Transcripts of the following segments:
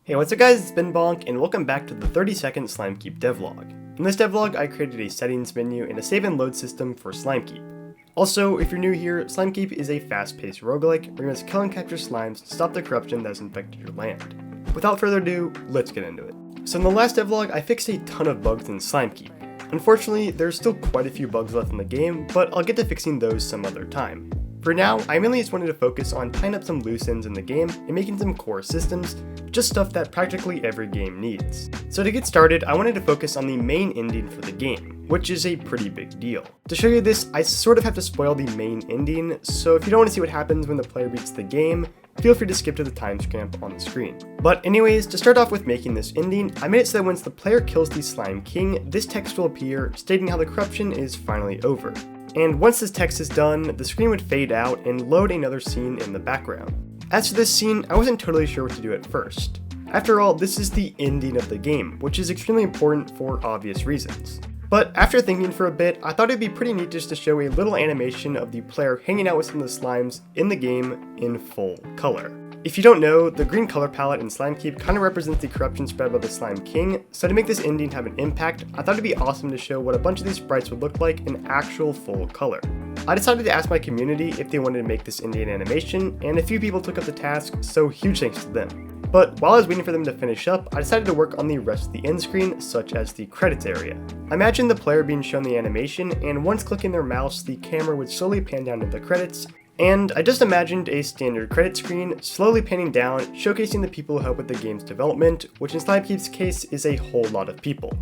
Hey, what's up guys, it's BenBonk, and welcome back to the 30-second Slimekeep Devlog. In this devlog, I created a settings menu and a save and load system for Slimekeep. Also, if you're new here, Slimekeep is a fast-paced roguelike where you must kill and capture slimes to stop the corruption that has infected your land. Without further ado, let's get into it. So in the last devlog, I fixed a ton of bugs in Slimekeep. Unfortunately, there's still quite a few bugs left in the game, but I'll get to fixing those some other time. For now, I mainly just wanted to focus on tying up some loose ends in the game and making some core systems, just stuff that practically every game needs. So to get started, I wanted to focus on the main ending for the game, which is a pretty big deal. To show you this, I sort of have to spoil the main ending, so if you don't want to see what happens when the player beats the game, feel free to skip to the timestamp on the screen. But anyways, to start off with making this ending, I made it so that once the player kills the Slime King, this text will appear stating how the corruption is finally over. And once this text is done, the screen would fade out and load another scene in the background. As for this scene, I wasn't totally sure what to do at first. After all, this is the ending of the game, which is extremely important for obvious reasons. But after thinking for a bit, I thought it'd be pretty neat just to show a little animation of the player hanging out with some of the slimes in the game in full color. If you don't know, the green color palette in Slimekeep kind of represents the corruption spread by the Slime King, so to make this ending have an impact, I thought it'd be awesome to show what a bunch of these sprites would look like in actual full color. I decided to ask my community if they wanted to make this ending animation, and a few people took up the task, so huge thanks to them. But while I was waiting for them to finish up, I decided to work on the rest of the end screen, such as the credits area. I imagined the player being shown the animation, and once clicking their mouse, the camera would slowly pan down to the credits, and I just imagined a standard credit screen slowly panning down, showcasing the people who help with the game's development, which in Slimekeep's case is a whole lot of people.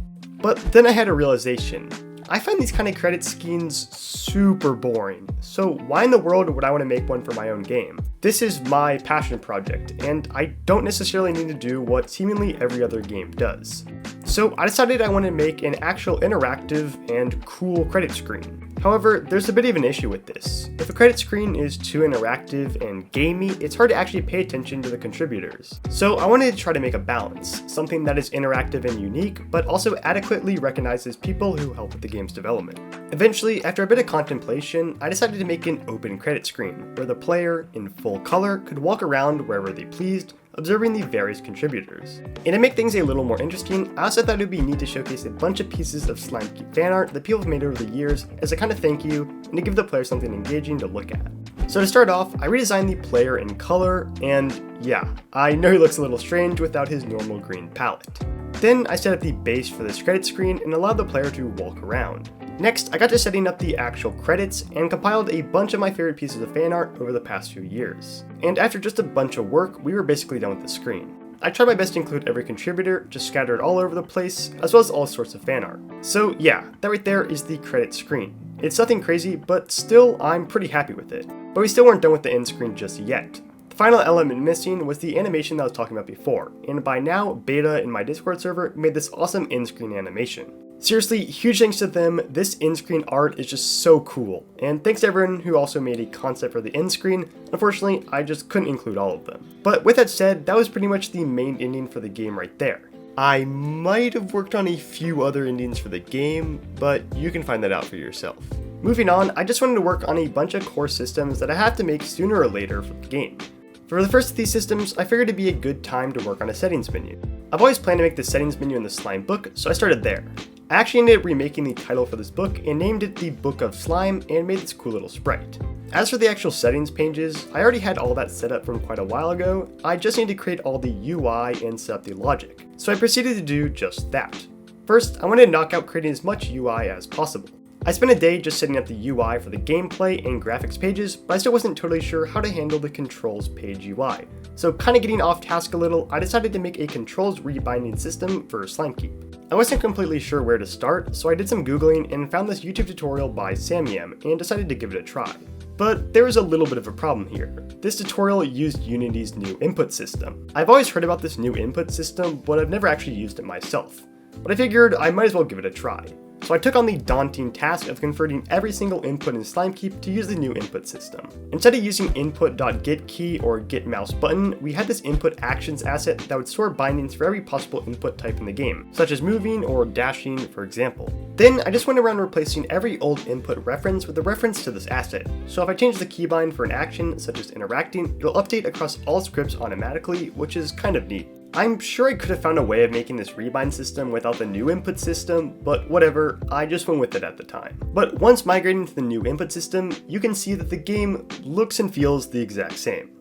But then I had a realization. I find these kind of credit schemes super boring, so why in the world would I want to make one for my own game? This is my passion project, and I don't necessarily need to do what seemingly every other game does. So I decided I wanted to make an actual interactive and cool credit screen. However, there's a bit of an issue with this. If a credit screen is too interactive and gamey, it's hard to actually pay attention to the contributors. So I wanted to try to make a balance, something that is interactive and unique, but also adequately recognizes people who help with the game's development. Eventually, after a bit of contemplation, I decided to make an open credit screen, where the player, in full color, could walk around wherever they pleased, observing the various contributors. And to make things a little more interesting, I also thought it would be neat to showcase a bunch of pieces of Slimekeep fan art that people have made over the years as a kind of thank you and to give the player something engaging to look at. So to start off, I redesigned the player in color, and yeah, I know he looks a little strange without his normal green palette. Then I set up the base for this credit screen and allowed the player to walk around. Next, I got to setting up the actual credits and compiled a bunch of my favorite pieces of fan art over the past few years. And after just a bunch of work, we were basically done with the screen. I tried my best to include every contributor, just scattered all over the place, as well as all sorts of fan art. So yeah, that right there is the credit screen. It's nothing crazy, but still, I'm pretty happy with it. But we still weren't done with the end screen just yet. The final element missing was the animation that I was talking about before, and by now, Beta in my Discord server made this awesome end screen animation. Seriously, huge thanks to them, this end screen art is just so cool, and thanks to everyone who also made a concept for the end screen. Unfortunately, I just couldn't include all of them. But with that said, that was pretty much the main ending for the game right there. I might have worked on a few other endings for the game, but you can find that out for yourself. Moving on, I just wanted to work on a bunch of core systems that I have to make sooner or later for the game. For the first of these systems, I figured it'd be a good time to work on a settings menu. I've always planned to make the settings menu in the Slime book, so I started there. I actually ended up remaking the title for this book and named it the Book of Slime and made this cool little sprite. As for the actual settings pages, I already had all that set up from quite a while ago. I just need to create all the UI and set up the logic. So I proceeded to do just that. First, I wanted to knock out creating as much UI as possible. I spent a day just setting up the UI for the gameplay and graphics pages, but I still wasn't totally sure how to handle the controls page UI. So kinda getting off task a little, I decided to make a controls rebinding system for Slimekeep. I wasn't completely sure where to start, so I did some googling and found this YouTube tutorial by Samyam and decided to give it a try. But there was a little bit of a problem here. This tutorial used Unity's new input system. I've always heard about this new input system, but I've never actually used it myself. But I figured I might as well give it a try. So I took on the daunting task of converting every single input in Slimekeep to use the new input system. Instead of using input.getKey or getMouseButton, we had this input actions asset that would store bindings for every possible input type in the game, such as moving or dashing, for example. Then I just went around replacing every old input reference with a reference to this asset. So if I change the keybind for an action, such as interacting, it'll update across all scripts automatically, which is kind of neat. I'm sure I could have found a way of making this rebind system without the new input system, but whatever, I just went with it at the time. But once migrating to the new input system, you can see that the game looks and feels the exact same.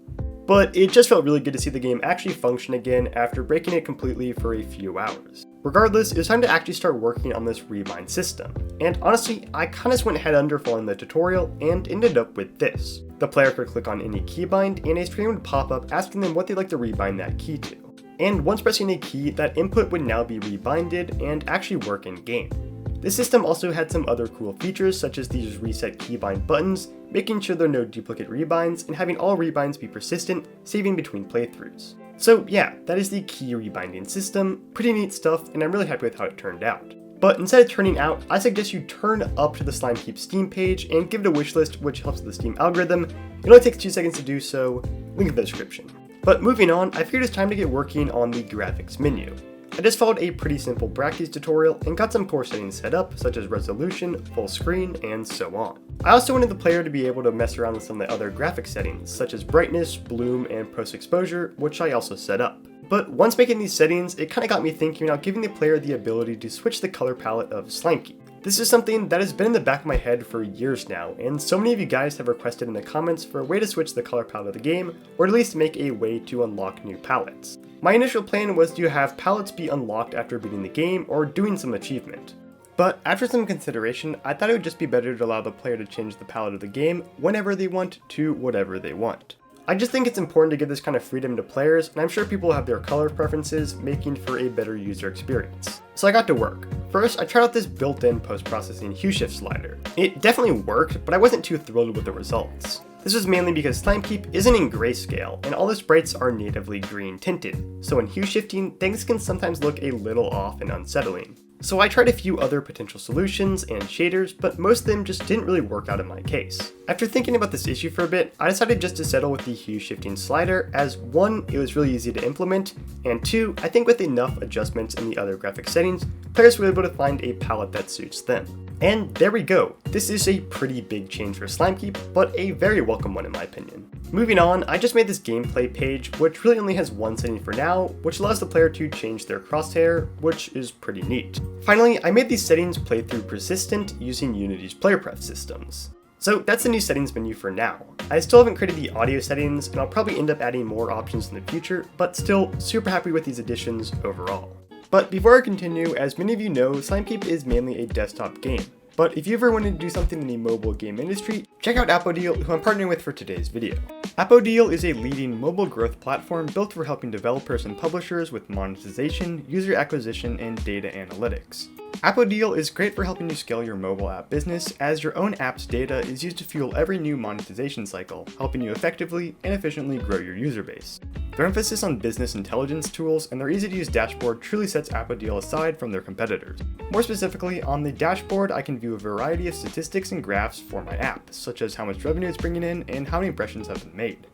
But it just felt really good to see the game actually function again after breaking it completely for a few hours. Regardless, it was time to actually start working on this rebind system. And honestly, I kinda just went head under following the tutorial and ended up with this. The player could click on any keybind and a screen would pop up asking them what they'd like to rebind that key to. And once pressing a key, that input would now be rebinded and actually work in game. This system also had some other cool features such as these reset keybind buttons, making sure there are no duplicate rebinds, and having all rebinds be persistent, saving between playthroughs. So yeah, that is the key rebinding system, pretty neat stuff, and I'm really happy with how it turned out. But instead of turning out, I suggest you turn up to the Slimekeep Steam page and give it a wishlist, which helps with the Steam algorithm. It only takes 2 seconds to do so, link in the description. But moving on, I figured it's time to get working on the graphics menu. I just followed a pretty simple practice tutorial and got some core settings set up, such as resolution, full screen, and so on. I also wanted the player to be able to mess around with some of the other graphic settings, such as brightness, bloom, and post-exposure, which I also set up. But once making these settings, it kinda got me thinking about giving the player the ability to switch the color palette of Slimekeep. This is something that has been in the back of my head for years now, and so many of you guys have requested in the comments for a way to switch the color palette of the game, or at least make a way to unlock new palettes. My initial plan was to have palettes be unlocked after beating the game or doing some achievement. But after some consideration, I thought it would just be better to allow the player to change the palette of the game whenever they want to whatever they want. I just think it's important to give this kind of freedom to players, and I'm sure people have their color preferences, making for a better user experience. So I got to work. First, I tried out this built-in post-processing hue shift slider. It definitely worked, but I wasn't too thrilled with the results. This was mainly because Slimekeep isn't in grayscale, and all the sprites are natively green tinted, so when hue shifting, things can sometimes look a little off and unsettling. So I tried a few other potential solutions and shaders, but most of them just didn't really work out in my case. After thinking about this issue for a bit, I decided just to settle with the hue shifting slider, as 1, it was really easy to implement, and 2, I think with enough adjustments in the other graphic settings, players were able to find a palette that suits them. And there we go. This is a pretty big change for Slimekeep, but a very welcome one in my opinion. Moving on, I just made this gameplay page, which really only has one setting for now, which allows the player to change their crosshair, which is pretty neat. Finally, I made these settings playthrough persistent using Unity's player pref systems. So that's the new settings menu for now. I still haven't created the audio settings, and I'll probably end up adding more options in the future, but still super happy with these additions overall. But before I continue, as many of you know, Slimekeep is mainly a desktop game. But if you ever wanted to do something in the mobile game industry, check out Appodeal, who I'm partnering with for today's video. Appodeal is a leading mobile growth platform built for helping developers and publishers with monetization, user acquisition, and data analytics. Appodeal is great for helping you scale your mobile app business, as your own app's data is used to fuel every new monetization cycle, helping you effectively and efficiently grow your user base. Their emphasis on business intelligence tools and their easy-to-use dashboard truly sets Appodeal aside from their competitors. More specifically, on the dashboard, I can view a variety of statistics and graphs for my app, such as how much revenue it's bringing in and how many impressions have been made.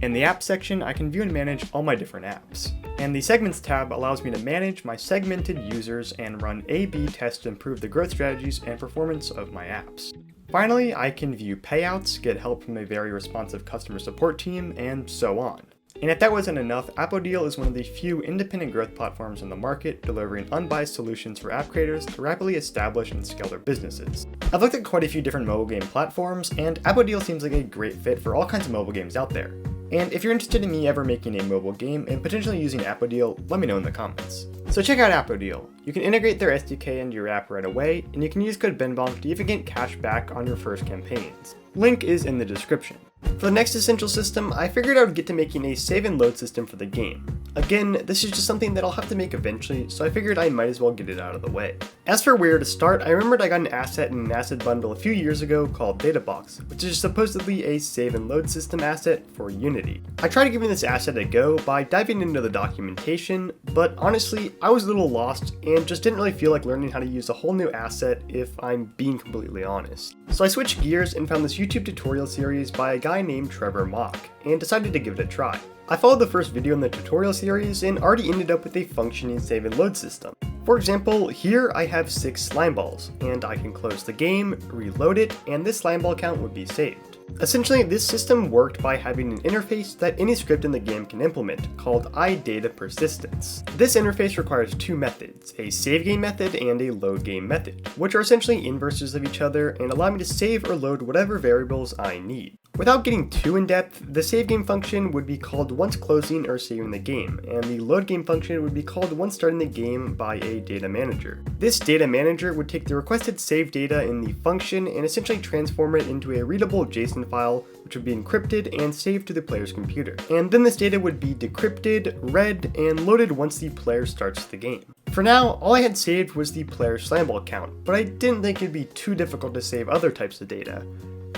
In the app section, I can view and manage all my different apps. And the Segments tab allows me to manage my segmented users and run A/B tests to improve the growth strategies and performance of my apps. Finally, I can view payouts, get help from a very responsive customer support team, and so on. And if that wasn't enough, Appodeal is one of the few independent growth platforms on the market delivering unbiased solutions for app creators to rapidly establish and scale their businesses. I've looked at quite a few different mobile game platforms, and Appodeal seems like a great fit for all kinds of mobile games out there. And if you're interested in me ever making a mobile game and potentially using Appodeal, let me know in the comments. So check out Appodeal. You can integrate their SDK into your app right away, and you can use code BenBonk to even get cash back on your first campaigns. Link is in the description. For the next essential system, I figured I would get to making a save and load system for the game. Again, this is just something that I'll have to make eventually, so I figured I might as well get it out of the way. As for where to start, I remembered I got an asset in an asset bundle a few years ago called Databox, which is supposedly a save and load system asset for Unity. I tried giving this asset a go by diving into the documentation, but honestly, I was a little lost and just didn't really feel like learning how to use a whole new asset if I'm being completely honest. So I switched gears and found this YouTube tutorial series by a guy named Trevor Mock, and decided to give it a try. I followed the first video in the tutorial series and already ended up with a functioning save and load system. For example, here I have 6 slime balls, and I can close the game, reload it, and this slime ball count would be saved. Essentially, this system worked by having an interface that any script in the game can implement, called iData persistence. This interface requires two methods, a save game method and a load game method, which are essentially inverses of each other and allow me to save or load whatever variables I need. Without getting too in-depth, the save game function would be called once closing or saving the game, and the load game function would be called once starting the game by a data manager. This data manager would take the requested save data in the function and essentially transform it into a readable JSON file, which would be encrypted and saved to the player's computer. And then this data would be decrypted, read, and loaded once the player starts the game. For now, all I had saved was the player's Slimeball count, but I didn't think it'd be too difficult to save other types of data.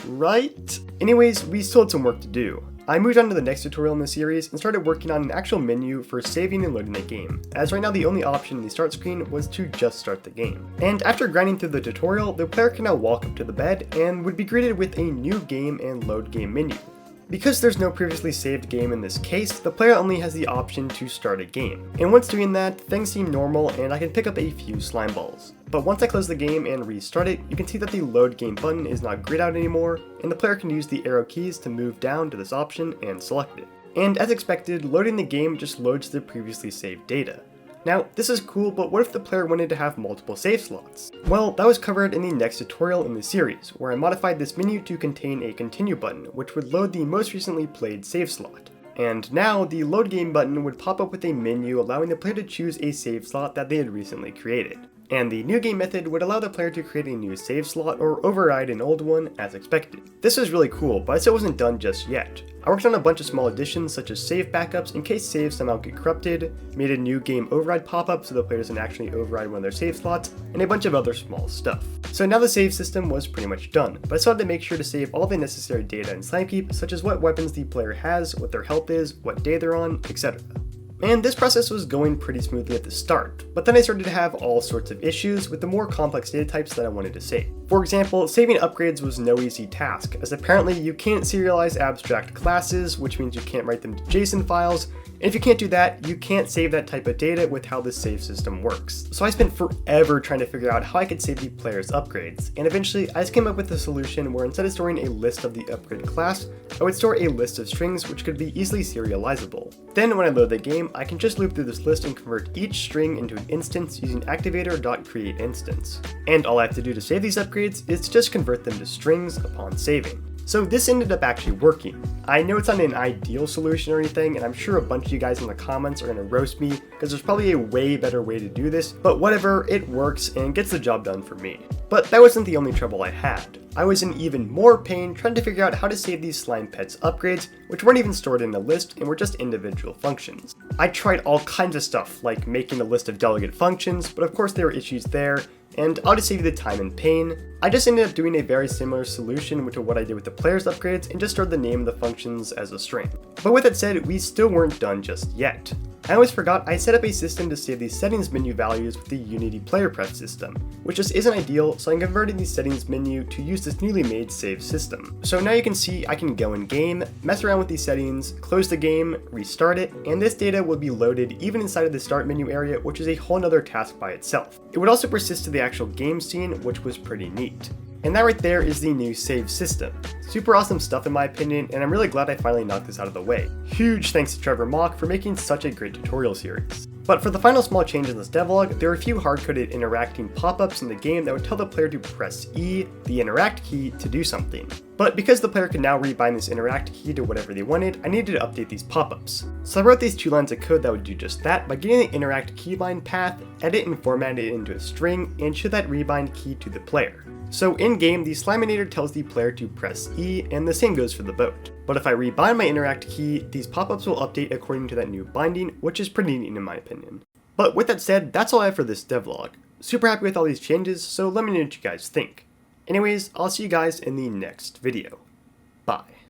Right? Anyways, we still had some work to do. I moved on to the next tutorial in the series and started working on an actual menu for saving and loading the game, as right now the only option in the start screen was to just start the game. And after grinding through the tutorial, the player can now walk up to the bed and would be greeted with a new game and load game menu. Because there's no previously saved game in this case, the player only has the option to start a game. And once doing that, things seem normal and I can pick up a few slime balls. But once I close the game and restart it, you can see that the load game button is not grayed out anymore, and the player can use the arrow keys to move down to this option and select it. And as expected, loading the game just loads the previously saved data. Now, this is cool, but what if the player wanted to have multiple save slots? Well, that was covered in the next tutorial in the series, where I modified this menu to contain a continue button, which would load the most recently played save slot. And now, the load game button would pop up with a menu allowing the player to choose a save slot that they had recently created. And the new game method would allow the player to create a new save slot or override an old one as expected. This was really cool, but it still wasn't done just yet. I worked on a bunch of small additions such as save backups in case saves somehow get corrupted, made a new game override pop-up so the player doesn't actually override one of their save slots, and a bunch of other small stuff. So now the save system was pretty much done, but I still had to make sure to save all the necessary data in Slimekeep, such as what weapons the player has, what their health is, what day they're on, etc. And this process was going pretty smoothly at the start, but then I started to have all sorts of issues with the more complex data types that I wanted to save. For example, saving upgrades was no easy task, as apparently you can't serialize abstract classes, which means you can't write them to JSON files, and if you can't do that, you can't save that type of data with how the save system works. So I spent forever trying to figure out how I could save the player's upgrades, and eventually I just came up with a solution where instead of storing a list of the upgrade class, I would store a list of strings which could be easily serializable. Then when I load the game, I can just loop through this list and convert each string into an instance using activator.createInstance. And all I have to do to save these upgrades is to just convert them to strings upon saving. So this ended up actually working. I know it's not an ideal solution or anything, and I'm sure a bunch of you guys in the comments are going to roast me, because there's probably a way better way to do this, but whatever, it works and gets the job done for me. But that wasn't the only trouble I had. I was in even more pain trying to figure out how to save these slime pets upgrades, which weren't even stored in a list and were just individual functions. I tried all kinds of stuff, like making a list of delegate functions, but of course there were issues there, and I'll just save you the time and pain. I just ended up doing a very similar solution to what I did with the player's upgrades and just stored the name of the functions as a string. But with that said, we still weren't done just yet. I always forgot I set up a system to save these settings menu values with the Unity player pref system, which just isn't ideal, so I'm converting the settings menu to use this newly made save system. So now you can see I can go in game, mess around with these settings, close the game, restart it, and this data will be loaded even inside of the start menu area, which is a whole nother task by itself. It would also persist to the actual game scene, which was pretty neat. And that right there is the new save system. Super awesome stuff in my opinion, and I'm really glad I finally knocked this out of the way. Huge thanks to Trevor Mock for making such a great tutorial series. But for the final small change in this devlog, there are a few hard-coded interacting pop-ups in the game that would tell the player to press E, the interact key, to do something. But because the player could now rebind this interact key to whatever they wanted, I needed to update these pop-ups. So I wrote these 2 lines of code that would do just that by getting the interact keybind path, edit and format it into a string, and show that rebind key to the player. So in-game, the Slimeinator tells the player to press E, and the same goes for the boat. But if I rebind my interact key, these pop-ups will update according to that new binding, which is pretty neat in my opinion. But with that said, that's all I have for this devlog. Super happy with all these changes, so let me know what you guys think. Anyways, I'll see you guys in the next video. Bye.